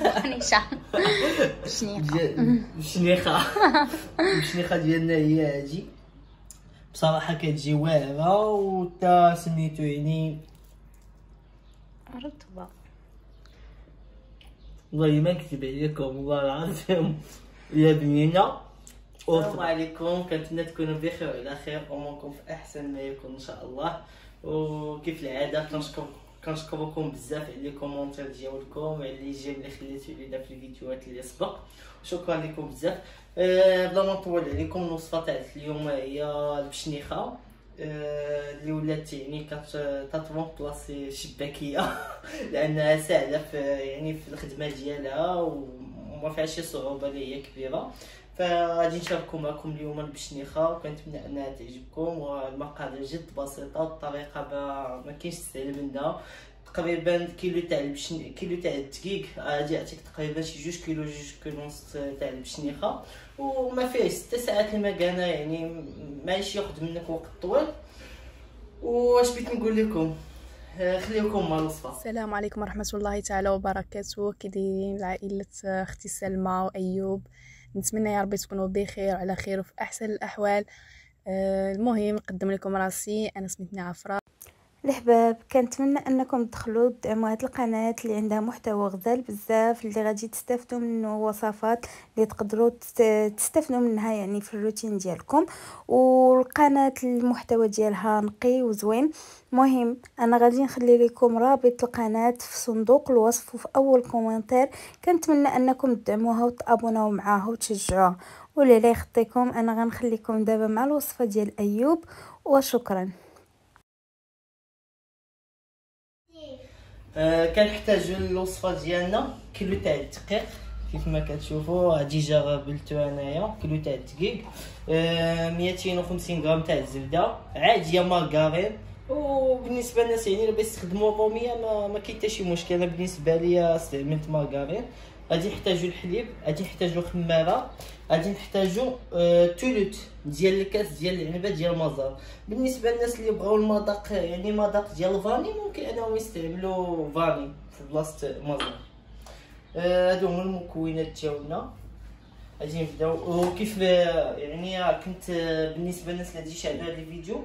حنيشه الشنيخه ديالنا هي هادي. بصراحه كتجي واعره وتا سميتو يعني رطبه. والله ما نكذب عليكم والله العظيم يا بنينه. السلام عليكم، كنتمنى تكونوا بخير وعلى خير واموركم في احسن ما يكون ان شاء الله. وكيف العاده كنشكركم بزاف على لي كومونتير ديالكم وعلى لي جيم اللي خليتو لينا في الفيديوهات اللي سبق، شكرا لكم بزاف. بلا ما نطول عليكم، الوصفه تاع اليوم هي البشنيخه اللي ولات يعني كتطبخ بلاصه شباكيه لانها سهله في يعني في الخدمه ديالها وما فيهاش شي صعوبه اللي هي كبيره. فغادي نشاركوا معكم اليوم البشنيخه وكنتمنى انها تعجبكم. والمقادير جد بسيطه والطريقه ما كاينش تسهل منها. تقريبا كيلو تاع الدقيق غادي يعطيك تقريبا شي 2 كيلو ونص تاع البشنيخه، وما فيهش 6 ساعات المكانه، يعني ماشي ياخذ منك وقت طويل. واش بغيت نقول لكم، خليكم مع الوصفه. السلام عليكم ورحمه الله تعالى وبركاته. كي دايرين عائله اختي سلمى وايوب؟ نتمنى يا ربي تكونوا بخير وعلى خير وفي احسن الاحوال. المهم نقدم لكم راسي، انا سميتني عفراء. الحباب، كنتمنى انكم تدخلوا تدعموا هذه القناه اللي عندها محتوى غزال بزاف، اللي غادي تستافدوا منه وصفات اللي تقدروا تستافدوا منها يعني في الروتين ديالكم. والقناه المحتوى ديالها نقي وزوين. مهم انا غادي نخلي لكم رابط القناه في صندوق الوصف وفي اول كومنتير. كنتمنى انكم تدعموها وتابوناو معاها وتشجعوها. ولا لا يخطيكم، انا غنخليكم دابا مع الوصفه ديال ايوب وشكرا. كنحتاجو الوصفه ديالنا كيلو تاع الدقيق كيف ما كتشوفوا، ديجا غبلتو انايا. كيلو تاع الدقيق، 250 غرام تاع الزبده عاديه مارغرين. وبالنسبه للناس يعني اللي بيستخدموا الروميه ما كاين حتى شي مشكل. انا بالنسبه ليا استعملت مارغرين. غادي نحتاجو الحليب، غادي نحتاجو خماره، غادي نحتاجو ثلث ديال الكاس ديال العنبه ديال المزار. بالنسبه للناس اللي بغاو المذاق يعني مذاق ديال الفاني ممكن انهم يستعملوا فاني في بلاصه مزار. هادو هما المكونات ديالنا. غادي نبداو. وكيف يعني كنت بالنسبه للناس اللي شاهدوا هذا الفيديو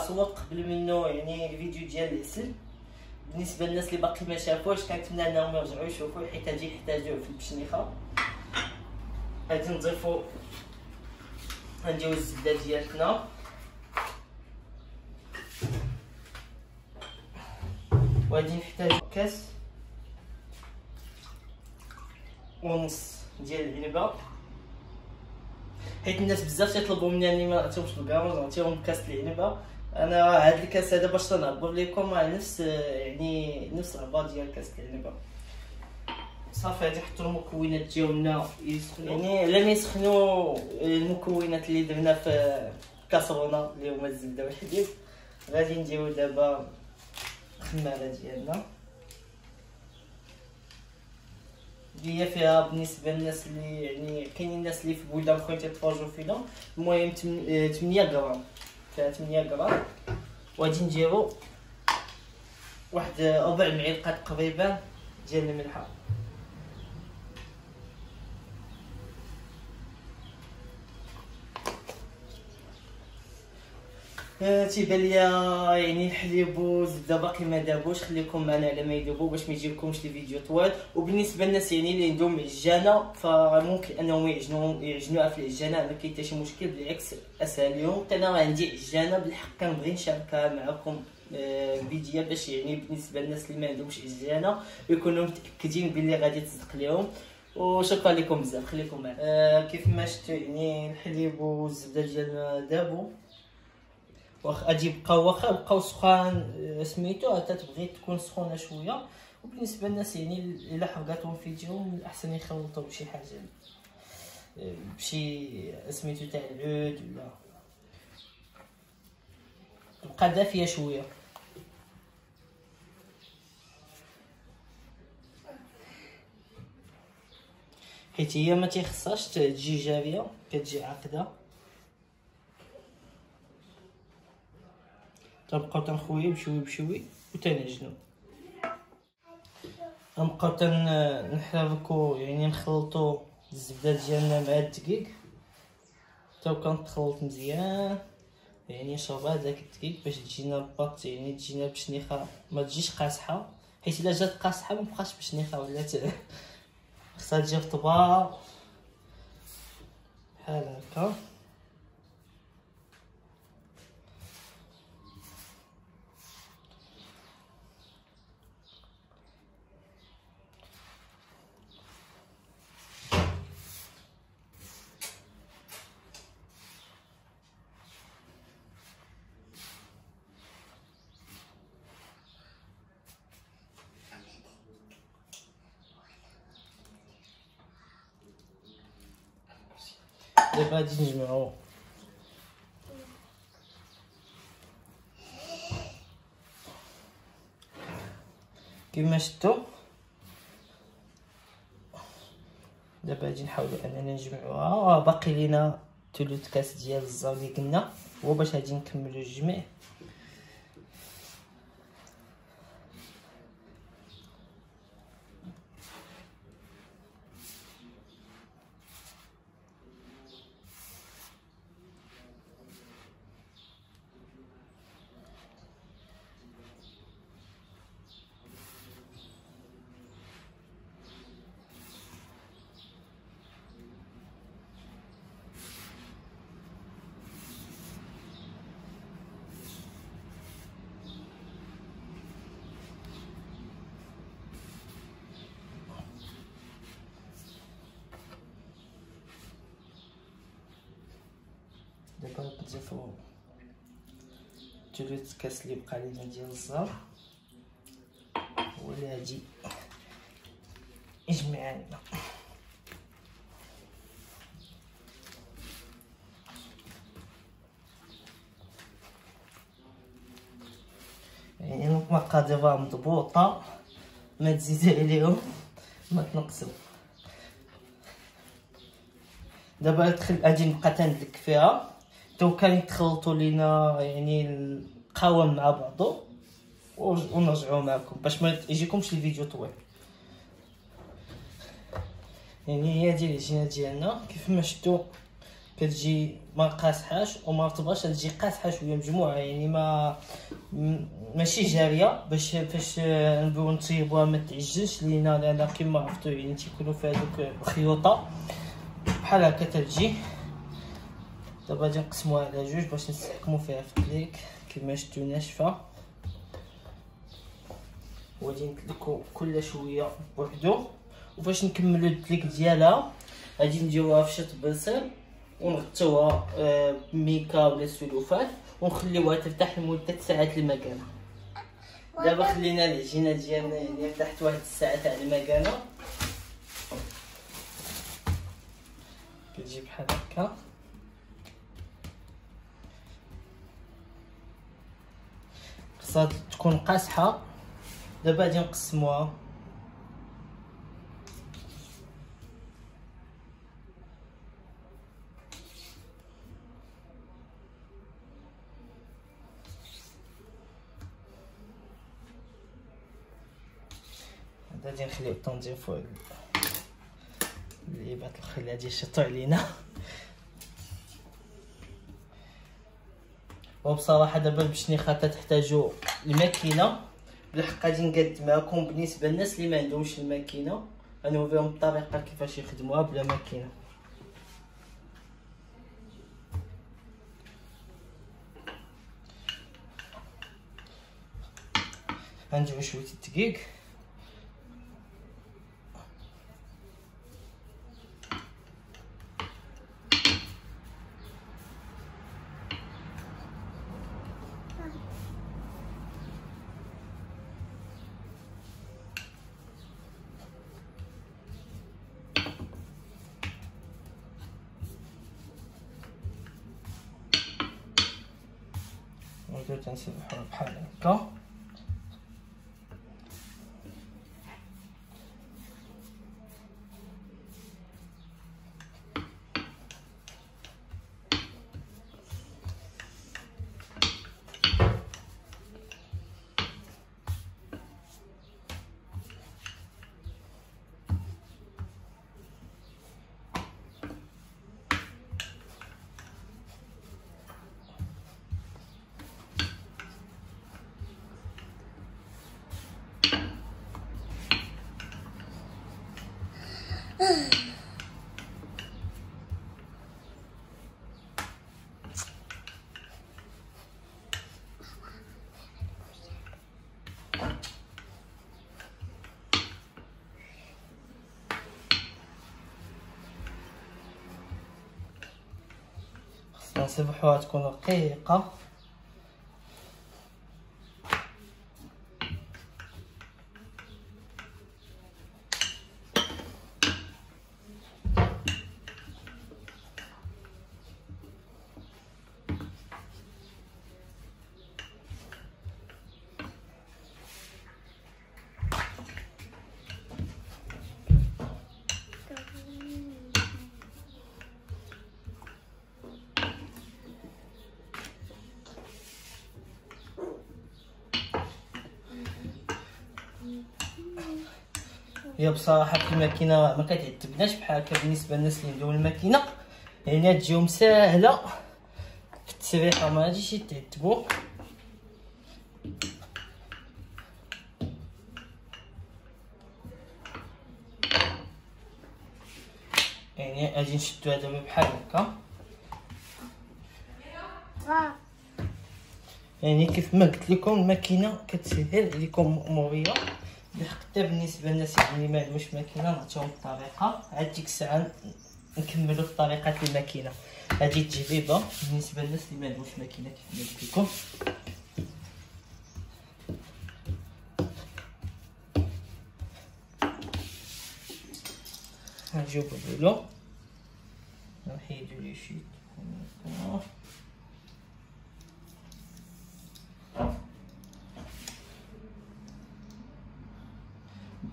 صورت قبل منه يعني الفيديو ديال العسل. بالنسبه للناس اللي باقي ما شافوش كنتمنى انهم يرجعوا يشوفوا حيت غادي يحتاجوه في البشنيخه. غادي نضيفوا غنديروا الزبده ديالنا، وغادي نحتاج كاس ونص ديال العنبه، حيت الناس بزاف تيطلبوا مني اني ما نعطيهمش بالكرامج نعطيهم كاس العنبه. انا هاد الكاس هذا باش تنعبر لكم نفس يعني نفس العبار ديال كاس العنبه. صافي غادي نحطوا المكونات ديالنا يسخنوا، يعني لما يسخنوا المكونات اللي درنا في كاسرونه اللي هما الزبده والحليب. غادي نديرو دابا الخماره ديالنا اللي هي فيها بالنسبه للناس اللي يعني كاينين الناس اللي في بلدان اخرين تيتفرجوا فينا. المهم 8 غرام، فيها 8 غرام. وغادي نديرو واحد ربع معلقه تقريبا ديال الملحه. تيبان ليا يعني الحليب والزبده باقي ما دابوش، خليكم معنا على ما يذوبوا باش ما يجيكمش لي فيديو طوال. وبالنسبه للناس يعني اللي عندهم عجانه فممكن انهم يعجنوها في العجانه، ما كاين حتى شي مشكل، بالعكس اسهل لهم. حتى انا عندي عجانه بالحق كنبغي نشاركها معكم فيديو باش يعني بالنسبه للناس اللي ما عندهمش عجانه يكونوا متاكدين بلي غادي تصدق لهم. وشكرا لكم بزاف، خليكم معنا. كيف ما شفتوا يعني الحليب والزبده ديالنا دابو، غادي بقاو سخان سميتو حتى تبغي تكون سخونه شويه. وبالنسبه للناس يعني الا حرقاتهم فيديو من الاحسن يخلطوا بشي حاجه بشي سميتو تاع العود ولا تبقى دافيه شويه. حيت هي ما تيخصهاش تجي جاريه، كتجي عاقده. تنبقاو تنخويو بشوي بشوي وتنعجنو. غنبقاو نحركو يعني نخلطو الزبده ديالنا مع الدقيق حتى كنتخلط مزيان. يعني شوف هذاك الدقيق باش تجينا الباط يعني تجينا بشنيخه ما تجيش قاصحه، حيت الا جات قاصحه ما بقاش بشنيخه ولات خصها تجي رطبه بحال هكا. دابا غادي نجمعو كما شفتوا. دابا غادي نحاولوا اننا نجمعوها. باقي لينا ثلث كاس ديال الزاو اللي قلنا، هو باش غادي نكملوا الجميع. دابا نضيفو ثلث كاس اللي بقى لينا ديال الزهر، هو اللي غادي يجمع لنا. يعني المقادير مضبوطه، ما تزيد عليهم ما تنقصوا. دابا غادي نبقى تندلك فيها تو كان يتخلطوا لينا يعني القوام مع بعضو، ونرجعوا معكم باش ما يجيكمش الفيديو طويل. يعني هي ديال العجينه ديالنا كيف ما شفتوا كتجي ما قاصحاش وما رطباش، تجي قاصحه شويه مجموعه، يعني ماشي جاريه باش فاش نبغيو نطيبوها ما تعجنش لينا، لان كما عرفتوا يعني تيكونوا فيها دوك الخيوطه بحال هكا تجي. دابا غادي نقسموها على جوج باش نستحكموا فيها في الدليك كما شفتوا ناشفه، وغادي ندلكو كل شويه بوحدو. وفاش نكملوا الدليك ديالها غادي نديروها في شط بصل ونغطيوها بميكا ولا سلوفان ونخليوها ترتاح لمده ساعات المكانه. دابا خلينا العجينه ديالنا يعني ارتاحت واحد الساعه تاع المكانه، كتجي بحال هكا. خصها تكون قاصحه. دابا غادي نقسموها غادي نخليو الطنجره فوق اللعيبات الخل غادي يشطوا علينا. وبصراحه دابا بشنيخه تحتاجوا الماكينه. بالحق غادي نقاد معكم بالنسبه للناس اللي ما عندهمش الماكينه غنوريهم الطريقه كيفاش يخدموها بلا ماكينه. غنجيبو شويه الدقيق ونبداو تنسبحوها بحال هكا. خصنا نسبحوها تكون رقيقة. هي بصراحه في الماكينه ما كتعتبناش بحال هكا بالنسبه للناس اللي عندهم الماكينه، يعني تجيهم ساهله في التسريحه ما غاديش يتعتبوا. يعني غادي نشدو هذا بحال هكا، يعني كيف ما قلت لكم الماكينه كتسهل عليكم الاموريه. حتى بالنسبه للناس اللي ما عندهمش ماكينه نعطيهم الطريقه، عاد ديك الساعه نكملوا في طريقه الماكينه. هذه تجربه بالنسبه للناس اللي ما عندهمش ماكينه كيف ما قلت لكم. نجيو بالولو نحيدو لي شي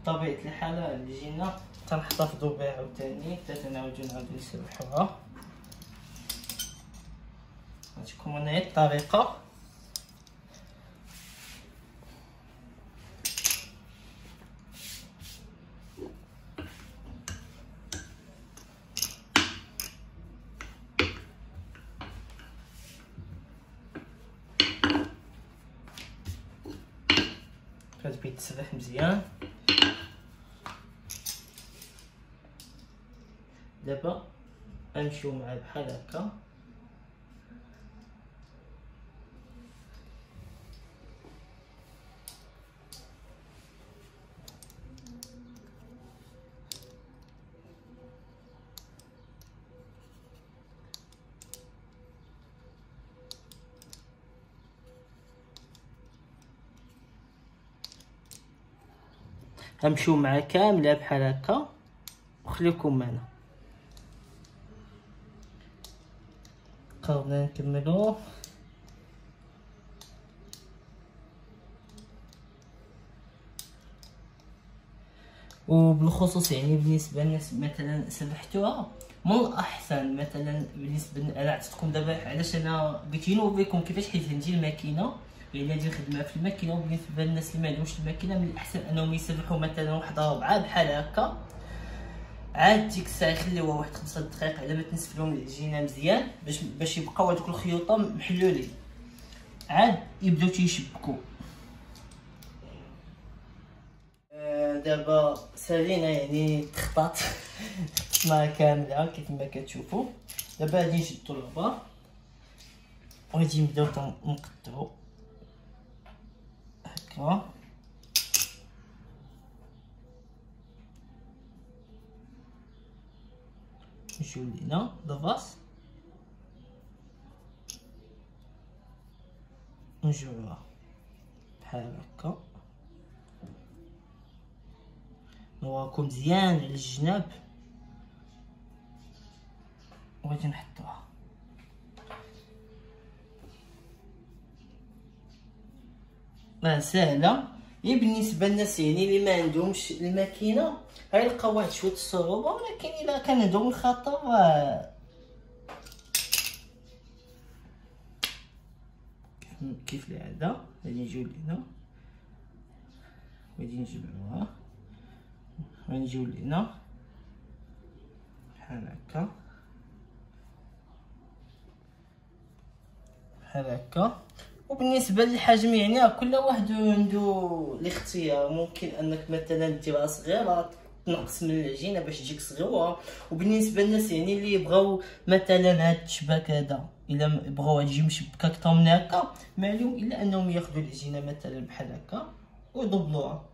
بطبيعة الحال اللي جينا تنحتفظوا بها عاوتاني حتى تنعاودو نسرحوها. غتكون هنايا الطريقة. كتبي تسرح مزيان. دابا غنمشيو معاه بحال هكا. غنمشيو معاه كامله بحال هكا وخليكم معنا. قربنا نكملو. وبالخصوص يعني بالنسبه للناس مثلا سرحتوها من الاحسن مثلا بالنسبه انا عطيتكم دابا علاش انا بغيت نوريكم كيفاش حيت عندي الماكينه، يعني ندير خدمه في الماكينه. وبالنسبه للناس اللي ما عندهمش الماكينه من الاحسن انهم يسرحوا مثلا واحد ربعه بحال هكا، عاد ديك الساعه يخليوها واحد 5 دقائق على ما تنسف لهم العجينه مزيان باش يبقاو هذوك الخيوطه محلولين، عاد يبداو تيشبكوا. دابا سالينا يعني خططنا كامله كيف ما كتشوفوا. دابا غادي نشدو العبار وغادي نبداو نقطعو هكا. نجيو لينا بالراس نجيوها بحال هكا، نوراكم مزيان على الجناب وغادي نحطوها. ساهله هي بالنسبه للناس يعني اللي ما عندهمش الماكينه غيلقاو واحد شويه الصعوبه، ولكن الا كان عندهم الخطر كيف العاده غادي نجيو لهنا غادي نجمعوها غنجيو لهنا بحال هكا بحال هكا. وبالنسبه للحجم يعني كل واحد عنده الاختيار، ممكن انك مثلا ديرها صغيره تنقص من العجينه باش تجيك صغيره. وبالنسبه للناس يعني اللي بغاو مثلا هاد الشباك هذا، الا بغاو تجي مشبكه اكثر من هكا، ما عليهم الا انهم ياخذوا العجينه مثلا بحال هكا ويضبلوها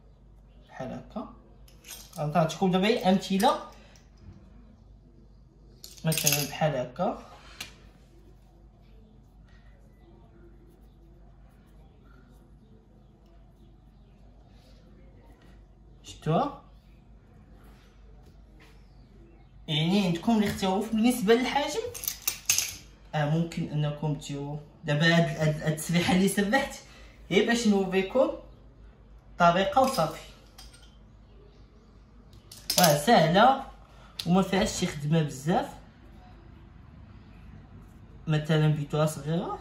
بحال هكا. غنعطيكم دابا امثله مثلا بحال هكا. شفتوها؟ يعني عندكم الاختلاف بالنسبه للحجم. ممكن انكم ديروا دابا هاد التسريحه اللي سرحت هي باش نوريكم طريقه وصافي. سهله وما فيهاش شي خدمه بزاف. مثلا بيتوها صغيره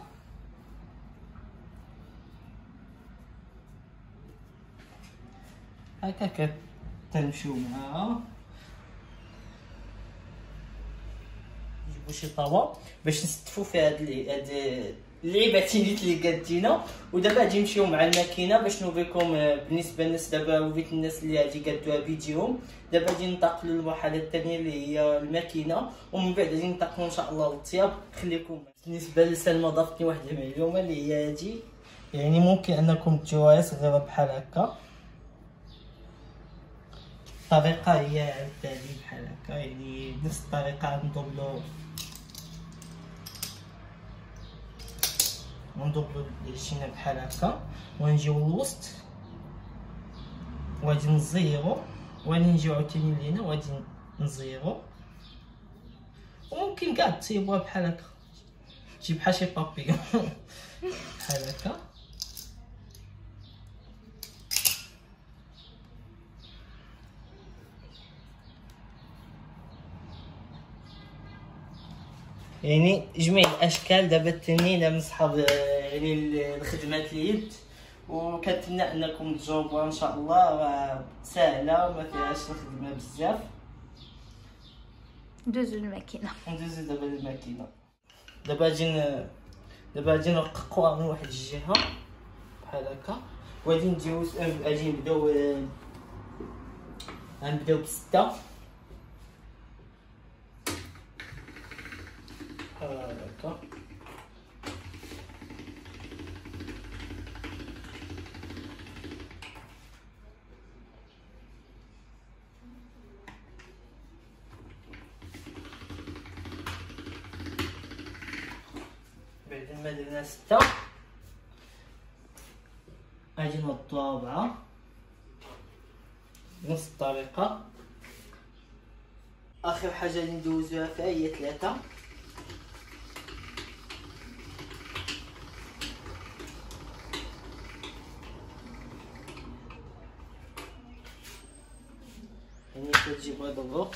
هكاك تنمشيو معاها. نجيبو شي طاوه باش نستفو في هاد اللعيباتين اللي قادينا. ودابا غادي نمشيو مع الماكينه باش نوريكم. بالنسبه للناس دابا وريت الناس اللي غادي قادوها فيديوهم. دابا غادي ننتقلوا للمرحله الثانيه اللي هي الماكينه، ومن بعد غادي ننتقلوا ان شاء الله للطياب. خليكم. بالنسبه لسلمى ضافتني واحد المعلومه اللي هي هادي، يعني ممكن انكم ديروها صغيره بحال هكا. الطريقه هي التالي بحال هكا، يعني نفس الطريقه غنضربلو العجينه بحال هكا، ونجيو للوسط وغادي نزيرو، وغادي نجيو عاوتاني لهنا وغادي نزيرو. وممكن كاع تطيبوها بحال هكا، تجي بحال شي بابيون بحال هكا. يعني جميع الاشكال. دابا التنين من صحاب يعني الخدمات اليد، وكنتمنى انكم تجاوبوها ان شاء الله. سهله وما فيهاش الخدمه بزاف. ندوزو للماكينه. ندوزو دابا للماكينه. دابا غادي نرققوها من واحد الجهه بحال هكا، وغادي نديرو غادي نبداو بستة هكا. بعد ما درنا 6 غادي نوضوها 4 بنفس الطريقه. اخر حاجه اللي ندوزوها فيها هي 3. يعني كتجيب هذا الذوق.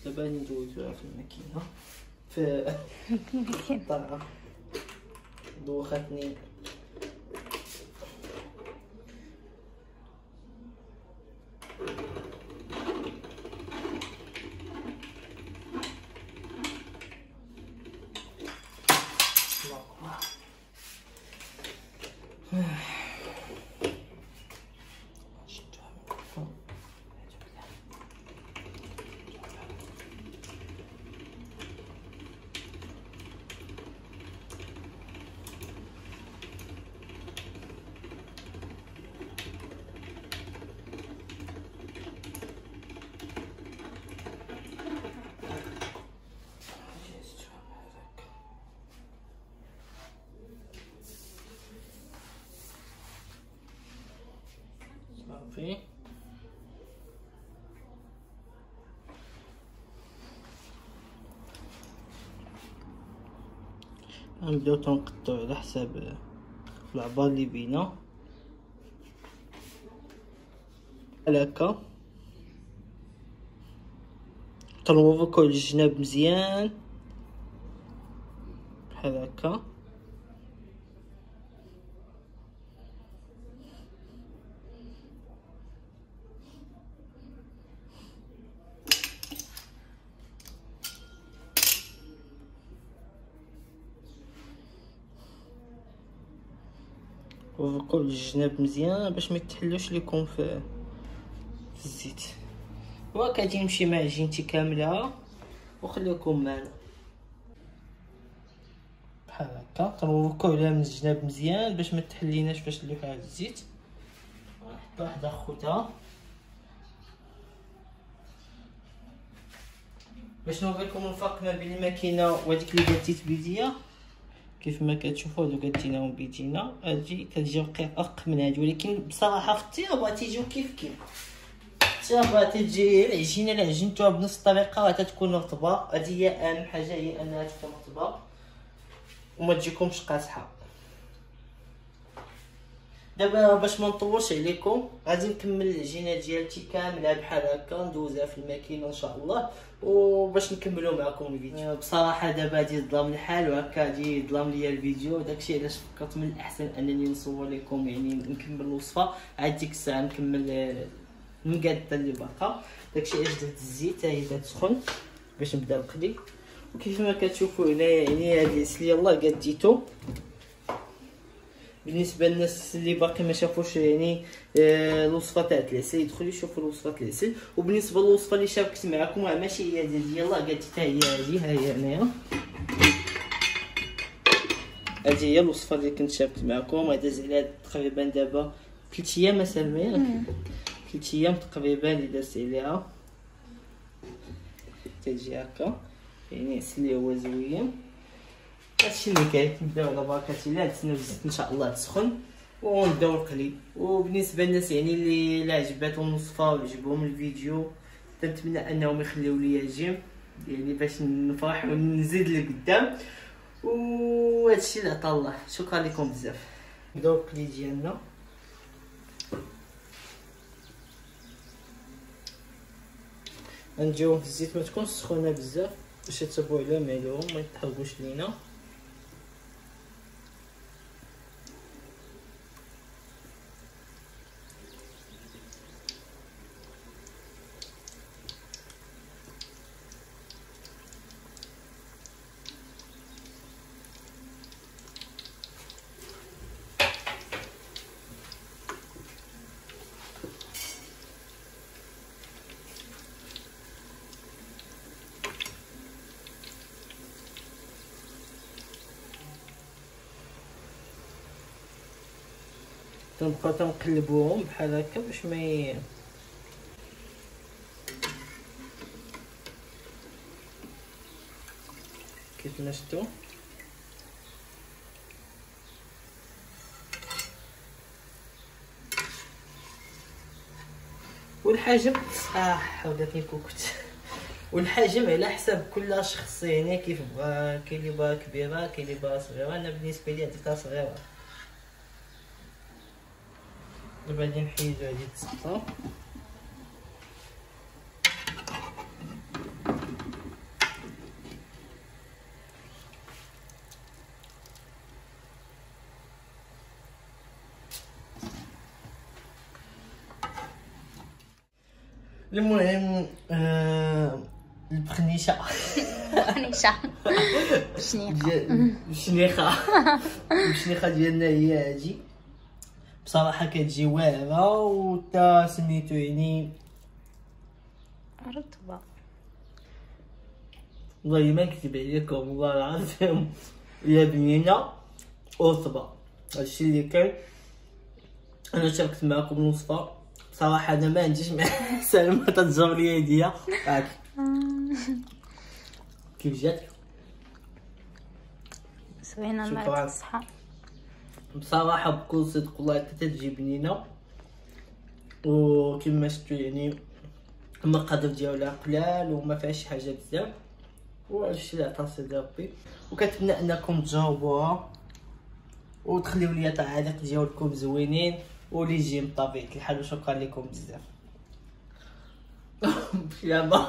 دابا ندوزوها في الماكينه في الماكينه. دوختني. صافي. غنبداو تنقطعو على حساب العبار اللي بينا بحال هكا. تنوركو الجناب مزيان بحال هكا. ورقوا الجناب مزيان باش ما يتحلوش ليكم في الزيت. وكتجي نمشي مع عجينتي كامله وخليكم معنا بحال هكا. كنوركو عليها من الجناب مزيان باش ما تحليناش باش نلوحها في الزيت. واحده خوتها باش نوريكم الفرق ما بين الماكينه وهذيك اللي قلتيت بيديا. كيف ما كتشوفوا هادو قلتيناهم بيدينا، هادي كتجي رقيق من هادي، ولكن بصراحه في الطياب غتيجيو كيف كيف. الطياب تجي العجينه اللي عجنتوها بنفس الطريقه تتكون رطبه. هادي هي اهم حاجه، هي انها تكون رطبه وما تجيكمش قاصحه. دابا باش ما نطولش عليكم غادي نكمل العجينه ديالتي كامله بحال هكا، ندوزها في الماكينه ان شاء الله وباش نكملوا معكم الفيديو. بصراحه دابا غادي ظلام الحال وهكا غادي ظلام ليا الفيديو، داكشي علاش فكرت من الاحسن انني نصور لكم، يعني نكمل الوصفه عاد ديك الساعه نكمل المقاده اللي باقا. داكشي علاش درت الزيت هي تسخن باش نبدا نقلي. وكيف ما كتشوفوا هنايا يعني هاد العسل يلاه قديتو. بالنسبه للناس اللي باقي ما شافوش يعني الوصفه تاع العسل يدخلوا يشوفوا الوصفه العسل. وبالنسبه للوصفه اللي شاركت معكم ماشي هي ديال يلاه قديتها، هي هذه هي هنايا. هذه هي الوصفه اللي كنت شاركت معكم. هذا عليها تقريبا دابا 3 ايام سلمى، 3 ايام تقريبا اللي دازت عليها. تجي هكا يعني عسل اللي هو زوين. هادشي اللي كاين. نبداو على بركه الله، نتسناو الزيت ان شاء الله تسخن ونبداو نقلي. وبالنسبه للناس يعني اللي عجباتهم الوصفه وعجبهم الفيديو كنتمنى انهم يخليو لي جيم يعني باش نفرح ونزيد لقدام. وهادشي اللي عطا الله. شكرا لكم بزاف. نبداو القلي ديالنا. غنجيو في الزيت ما تكونش سخونه بزاف باش تتبعوا على مالهم ما يتحرقوش لينا. تنبقاو تنقلبوهم بحال هكا باش ما كيف ما شفتوا. والحجم ولاتني كوكت. والحجم على حساب كل شخص يعني كيف بغا. كاين اللي بغا كبيره كاين اللي بغا صغيره. انا بالنسبه لي عطيتها صغيره. دابا غادي نحيدو هادي التسقطه. المهم البخنيشه الشنيخه ديالنا هي هادي. بصراحه كتجي واعره وتا سميتو يعني رطبه. والله ما نكذب عليكم والله العظيم هي بنينه ورطبه. هادشي اللي كاين. انا شاركت معكم الوصفه. بصراحه انا ما عنديش مع سلمى تتجر لي يديا هاك كيف جات سوينا مع الصحه. بصراحه بكل صدق والله كتجي بنينه. وكما شفتوا يعني المقادير ديالها قلال وما فيهاش حاجه بزاف. وهادشي اللي عطا سيدي ربي. وكنتمنى انكم تجاوبوها وتخليو لي تعاليق ديالكم زوينين ولي جيم بطبيعه الحال. وشكرا لكم بزاف. يلا